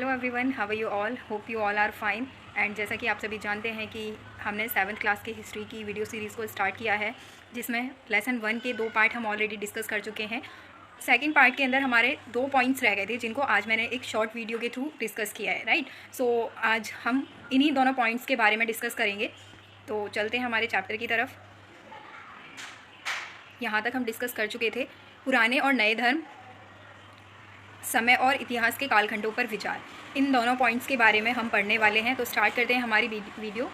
Hello everyone, how are you all? Hope you all are fine. And जैसा कि आप सभी जानते हैं कि हमने 7th क्लास की हिस्ट्री की वीडियो सीरीज़ को स्टार्ट किया है, जिसमें लेसन 1 के 2 पार्ट हम ऑलरेडी डिस्कस कर चुके हैं। सेकंड पार्ट के अंदर हमारे 2 पॉइंट्स रह गए थे, जिनको आज मैंने एक शॉर्ट वीडियो के थ्रू डिस्कस किया है, राइट। सो आज हम इन्हीं दोनों पॉइंट्स के बारे में डिस्कस करेंगे। तो चलते हैं हमारे चैप्टर की तरफ। यहाँ तक हम डिस्कस कर चुके थे पुराने और नए धर्म, समय और इतिहास के कालखंडों पर विचार। इन दोनों पॉइंट्स के बारे में हम पढ़ने वाले हैं। तो स्टार्ट करते हैं हमारी वीडियो।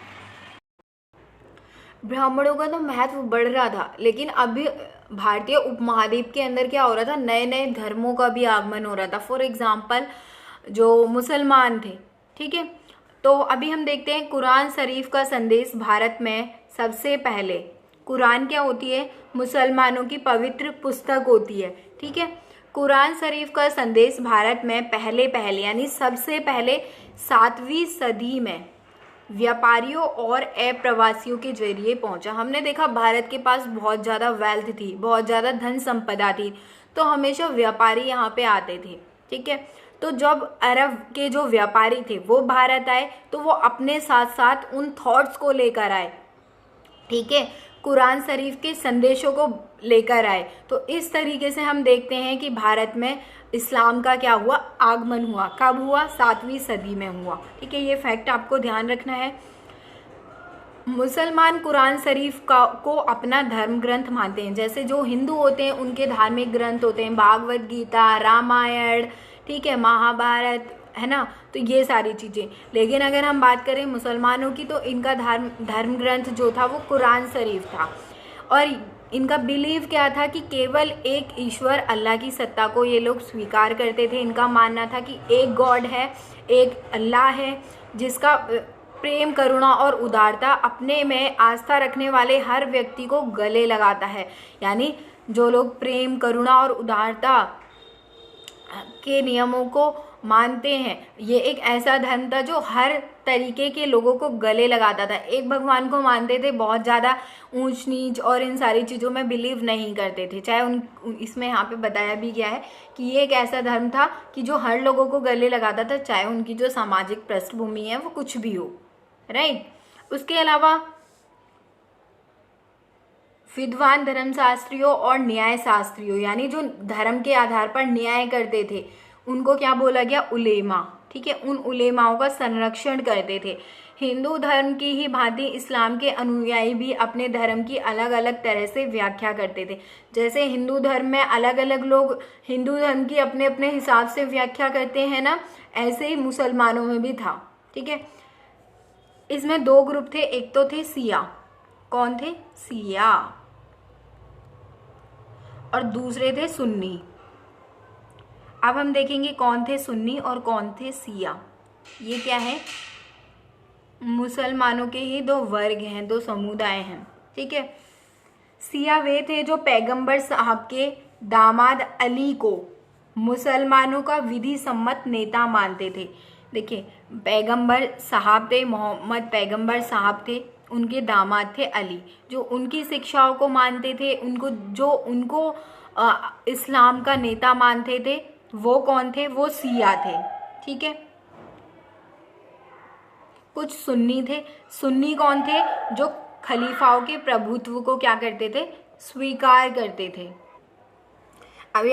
ब्राह्मणों का तो महत्व बढ़ रहा था, लेकिन अभी भारतीय उपमहाद्वीप के अंदर क्या हो रहा था, नए नए धर्मों का भी आगमन हो रहा था। फॉर एग्जाम्पल जो मुसलमान थे, ठीक है। तो अभी हम देखते हैं कुरान शरीफ का संदेश भारत में सबसे पहले। कुरान क्या होती है? मुसलमानों की पवित्र पुस्तक होती है, ठीक है। कुरान शरीफ का संदेश भारत में पहले यानी सबसे पहले 7वीं सदी में व्यापारियों और अप्रवासियों के जरिए पहुंचा। हमने देखा भारत के पास बहुत ज़्यादा वेल्थ थी, बहुत ज़्यादा धन संपदा थी, तो हमेशा व्यापारी यहाँ पे आते थे, ठीक है। तो जब अरब के जो व्यापारी थे वो भारत आए, तो वो अपने साथ साथ उन थॉट्स को लेकर आए, ठीक है, कुरान शरीफ के संदेशों को लेकर आए। तो इस तरीके से हम देखते हैं कि भारत में इस्लाम का क्या हुआ, आगमन हुआ। कब हुआ? 7वीं सदी में हुआ, ठीक है। ये फैक्ट आपको ध्यान रखना है। मुसलमान कुरान शरीफ को अपना धर्म ग्रंथ मानते हैं। जैसे जो हिंदू होते हैं उनके धार्मिक ग्रंथ होते हैं भागवत गीता, रामायण, ठीक है, महाभारत, है ना। तो ये सारी चीज़ें। लेकिन अगर हम बात करें मुसलमानों की, तो इनका धर्म ग्रंथ जो था वो कुरान शरीफ था। और इनका बिलीव क्या था कि केवल एक ईश्वर अल्लाह की सत्ता को ये लोग स्वीकार करते थे। इनका मानना था कि एक गॉड है, एक अल्लाह है, जिसका प्रेम, करुणा और उदारता अपने में आस्था रखने वाले हर व्यक्ति को गले लगाता है। यानी जो लोग प्रेम, करुणा और उदारता के नियमों को मानते हैं, ये एक ऐसा धर्म था जो हर तरीके के लोगों को गले लगाता था। एक भगवान को मानते थे, बहुत ज़्यादा ऊंच नीच और इन सारी चीज़ों में बिलीव नहीं करते थे। चाहे इसमें यहाँ पे बताया भी गया है कि ये एक ऐसा धर्म था कि जो हर लोगों को गले लगाता था, चाहे उनकी जो सामाजिक पृष्ठभूमि है वो कुछ भी हो, राइट। उसके अलावा विद्वान धर्मशास्त्रियों और न्याय शास्त्रियों, यानी जो धर्म के आधार पर न्याय करते थे, उनको क्या बोला गया? उलेमा, ठीक है। उन उलेमाओं का संरक्षण करते थे। हिंदू धर्म की ही भांति इस्लाम के अनुयायी भी अपने धर्म की अलग अलग तरह से व्याख्या करते थे। जैसे हिंदू धर्म में अलग अलग लोग हिंदू धर्म की अपने अपने हिसाब से व्याख्या करते हैं ना, ऐसे ही मुसलमानों में भी था, ठीक है। इसमें 2 ग्रुप थे। एक तो थे सिया। कौन थे? सिया। और दूसरे थे सुन्नी। अब हम देखेंगे कौन थे सुन्नी और कौन थे सिया। ये क्या है? मुसलमानों के ही 2 वर्ग हैं, 2 समुदाय हैं, ठीक है। सिया वे थे जो पैगंबर साहब के दामाद अली को मुसलमानों का विधि सम्मत नेता मानते थे। देखिए, पैगंबर साहब थे, मोहम्मद पैगंबर साहब थे, उनके दामाद थे अली, जो उनकी शिक्षाओं को मानते थे, उनको इस्लाम का नेता मानते थे। वो कौन थे? वो सिया थे, ठीक है। कुछ सुन्नी थे। सुन्नी कौन थे? जो खलीफाओं के प्रभुत्व को क्या करते थे? स्वीकार करते थे। अभी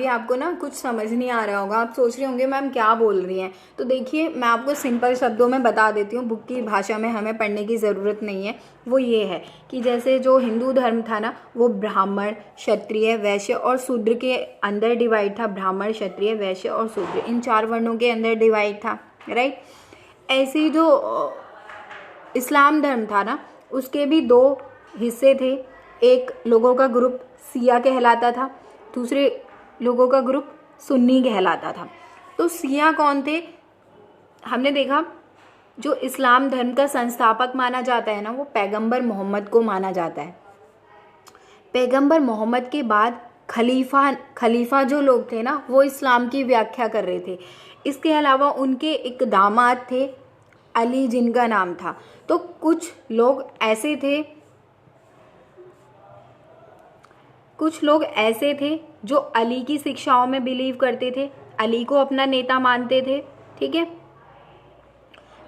आपको ना कुछ समझ नहीं आ रहा होगा, आप सोच रहे होंगे मैम क्या बोल रही हैं। तो देखिए, मैं आपको सिंपल शब्दों में बता देती हूँ, बुक की भाषा में हमें पढ़ने की ज़रूरत नहीं है। वो ये है कि जैसे जो हिंदू धर्म था ना, वो ब्राह्मण, क्षत्रिय, वैश्य और शूद्र के अंदर डिवाइड था। ब्राह्मण, क्षत्रिय, वैश्य और शूद्र, इन 4 वर्णों के अंदर डिवाइड था, राइट। ऐसे ही जो इस्लाम धर्म था ना, उसके भी 2 हिस्से थे। एक लोगों का ग्रुप सिया कहलाता था, दूसरे लोगों का ग्रुप सुन्नी कहलाता था। तो सिया कौन थे? हमने देखा जो इस्लाम धर्म का संस्थापक माना जाता है ना, वो पैगंबर मोहम्मद को माना जाता है। पैगंबर मोहम्मद के बाद खलीफा जो लोग थे ना, वो इस्लाम की व्याख्या कर रहे थे। इसके अलावा उनके एक दामाद थे अली, जिनका नाम था। तो कुछ लोग ऐसे थे जो अली की शिक्षाओं में बिलीव करते थे, अली को अपना नेता मानते थे, ठीक है।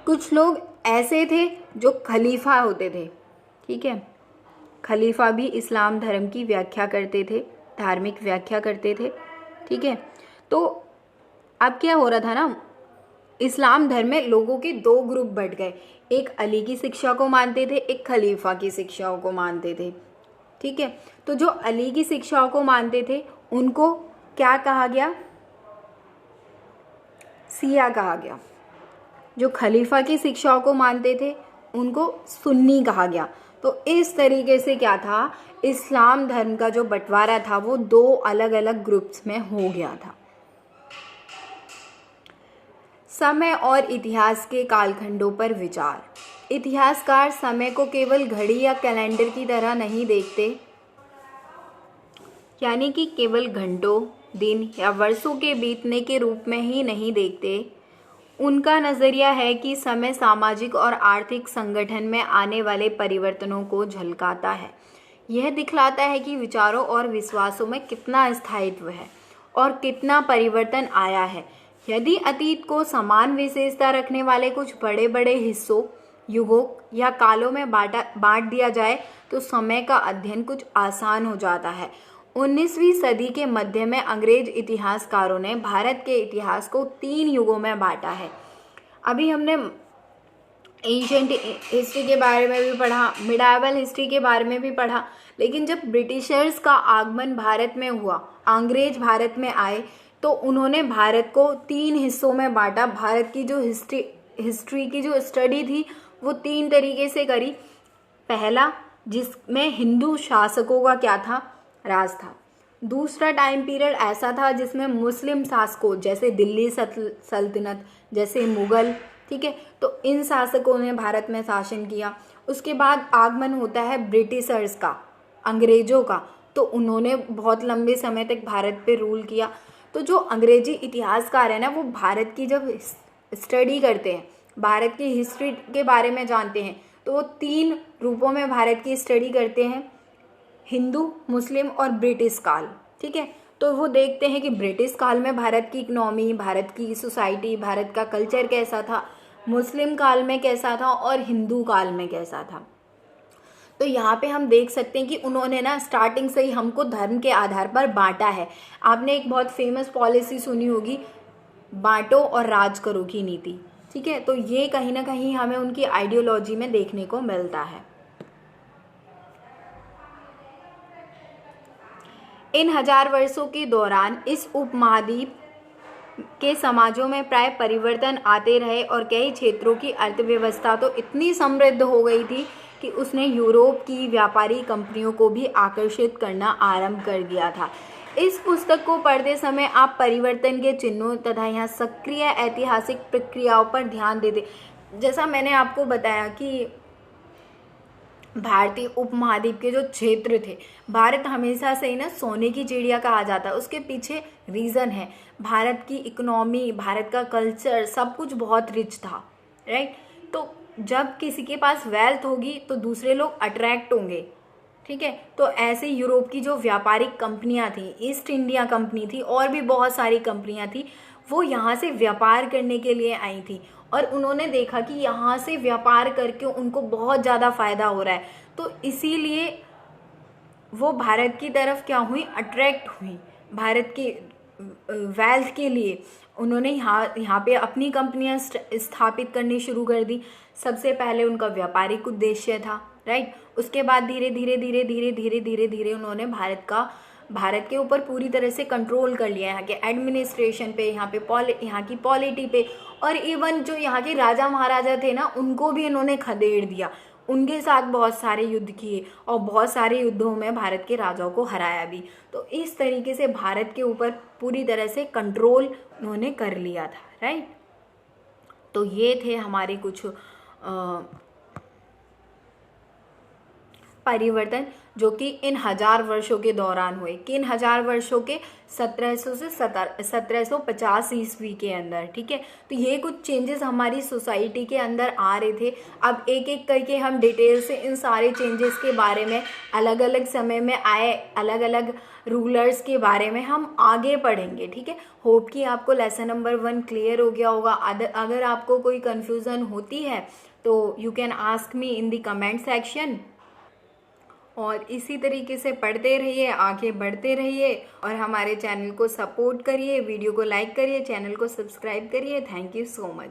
कुछ लोग ऐसे थे जो खलीफा होते थे, ठीक है। खलीफा भी इस्लाम धर्म की व्याख्या करते थे, धार्मिक व्याख्या करते थे, ठीक है। तो अब क्या हो रहा था ना, इस्लाम धर्म में लोगों के दो ग्रुप बढ़ गए, एक अली की शिक्षा को मानते थे, एक खलीफा की शिक्षाओं को मानते थे, ठीक है। तो जो अली की शिक्षाओं को मानते थे उनको क्या कहा गया, शिया कहा गया। जो खलीफा की शिक्षाओं को मानते थे उनको सुन्नी कहा गया। तो इस तरीके से क्या था, इस्लाम धर्म का जो बंटवारा था वो दो अलग अलग ग्रुप्स में हो गया था। समय और इतिहास के कालखंडों पर विचार। इतिहासकार समय को केवल घड़ी या कैलेंडर की तरह नहीं देखते, यानी कि केवल घंटों, दिन या वर्षों के बीतने के रूप में ही नहीं देखते। उनका नज़रिया है कि समय सामाजिक और आर्थिक संगठन में आने वाले परिवर्तनों को झलकाता है। यह दिखलाता है कि विचारों और विश्वासों में कितना स्थायित्व है और कितना परिवर्तन आया है। यदि अतीत को समान विशेषता रखने वाले कुछ बड़े बड़े हिस्सों, युगों या कालों में बांट दिया जाए तो समय का अध्ययन कुछ आसान हो जाता है। 19वीं सदी के मध्य में अंग्रेज इतिहासकारों ने भारत के इतिहास को 3 युगों में बांटा है। अभी हमने एंशिएंट हिस्ट्री के बारे में भी पढ़ा, मिडाइवल हिस्ट्री के बारे में भी पढ़ा, लेकिन जब ब्रिटिशर्स का आगमन भारत में हुआ, अंग्रेज भारत में आए, तो उन्होंने भारत को 3 हिस्सों में बांटा। भारत की जो हिस्ट्री की जो स्टडी थी वो 3 तरीके से करी। पहला, जिसमें हिंदू शासकों का क्या था, राज था। दूसरा टाइम पीरियड ऐसा था जिसमें मुस्लिम शासकों, जैसे दिल्ली सल्तनत, जैसे मुगल, ठीक है, तो इन शासकों ने भारत में शासन किया। उसके बाद आगमन होता है ब्रिटिशर्स का, अंग्रेजों का, तो उन्होंने बहुत लंबे समय तक भारत पे रूल किया। तो जो अंग्रेजी इतिहासकार है ना, वो भारत की जब स्टडी करते हैं, भारत की हिस्ट्री के बारे में जानते हैं, तो वो 3 रूपों में भारत की स्टडी करते हैं, हिंदू, मुस्लिम और ब्रिटिश काल, ठीक है। तो वो देखते हैं कि ब्रिटिश काल में भारत की इकोनॉमी, भारत की सोसाइटी, भारत का कल्चर कैसा था, मुस्लिम काल में कैसा था और हिंदू काल में कैसा था। तो यहाँ पे हम देख सकते हैं कि उन्होंने ना स्टार्टिंग से ही हमको धर्म के आधार पर बांटा है। आपने एक बहुत फेमस पॉलिसी सुनी होगी, बांटो और राज करो की नीति, ठीक है। तो ये कहीं ना कहीं हमें उनकी आइडियोलॉजी में देखने को मिलता है। इन 1000 वर्षों के दौरान इस उपमहाद्वीप के समाजों में प्राय परिवर्तन आते रहे और कई क्षेत्रों की अर्थव्यवस्था तो इतनी समृद्ध हो गई थी कि उसने यूरोप की व्यापारी कंपनियों को भी आकर्षित करना आरंभ कर दिया था। इस पुस्तक को पढ़ते समय आप परिवर्तन के चिन्हों तथा यहाँ सक्रिय ऐतिहासिक प्रक्रियाओं पर ध्यान देते। जैसा मैंने आपको बताया कि भारतीय उपमहाद्वीप के जो क्षेत्र थे, भारत हमेशा से ही ना सोने की चिड़िया कहा जाता है। उसके पीछे रीज़न है, भारत की इकोनॉमी, भारत का कल्चर, सब कुछ बहुत रिच था, राइट। तो जब किसी के पास वेल्थ होगी तो दूसरे लोग अट्रैक्ट होंगे, ठीक है। तो ऐसे यूरोप की जो व्यापारिक कंपनियां थी, ईस्ट इंडिया कंपनी थी और भी बहुत सारी कंपनियां थी, वो यहाँ से व्यापार करने के लिए आई थी और उन्होंने देखा कि यहाँ से व्यापार करके उनको बहुत ज़्यादा फायदा हो रहा है। तो इसीलिए वो भारत की तरफ क्या हुई, अट्रैक्ट हुई। भारत के वेल्थ के लिए उन्होंने यहाँ पे अपनी कंपनियां स्थापित करनी शुरू कर दी। सबसे पहले उनका व्यापारिक उद्देश्य था, राइट। उसके बाद धीरे धीरे उन्होंने भारत के ऊपर पूरी तरह से कंट्रोल कर लिया, यहाँ के एडमिनिस्ट्रेशन पे, यहाँ की पॉलिटी पे, और इवन जो यहाँ के राजा महाराजा थे ना, उनको भी इन्होंने खदेड़ दिया। उनके साथ बहुत सारे युद्ध किए और बहुत सारे युद्धों में भारत के राजाओं को हराया भी। तो इस तरीके से भारत के ऊपर पूरी तरह से कंट्रोल उन्होंने कर लिया था, राइट। तो ये थे हमारे कुछ परिवर्तन जो कि इन 1000 वर्षों के दौरान हुए, कि इन 1000 वर्षों के 1700 से 1750 ईस्वी के अंदर, ठीक है। तो ये कुछ चेंजेस हमारी सोसाइटी के अंदर आ रहे थे। अब एक एक करके हम डिटेल से इन सारे चेंजेस के बारे में, अलग अलग समय में आए अलग अलग रूलर्स के बारे में हम आगे पढ़ेंगे, ठीक है। होप कि आपको लेसन नंबर 1 क्लियर हो गया होगा। अगर आपको कोई कन्फ्यूज़न होती है तो you can ask me in the comment section. और इसी तरीके से पढ़ते रहिए, आगे बढ़ते रहिए और हमारे चैनल को सपोर्ट करिए, वीडियो को लाइक करिए, चैनल को सब्सक्राइब करिए। Thank you so much.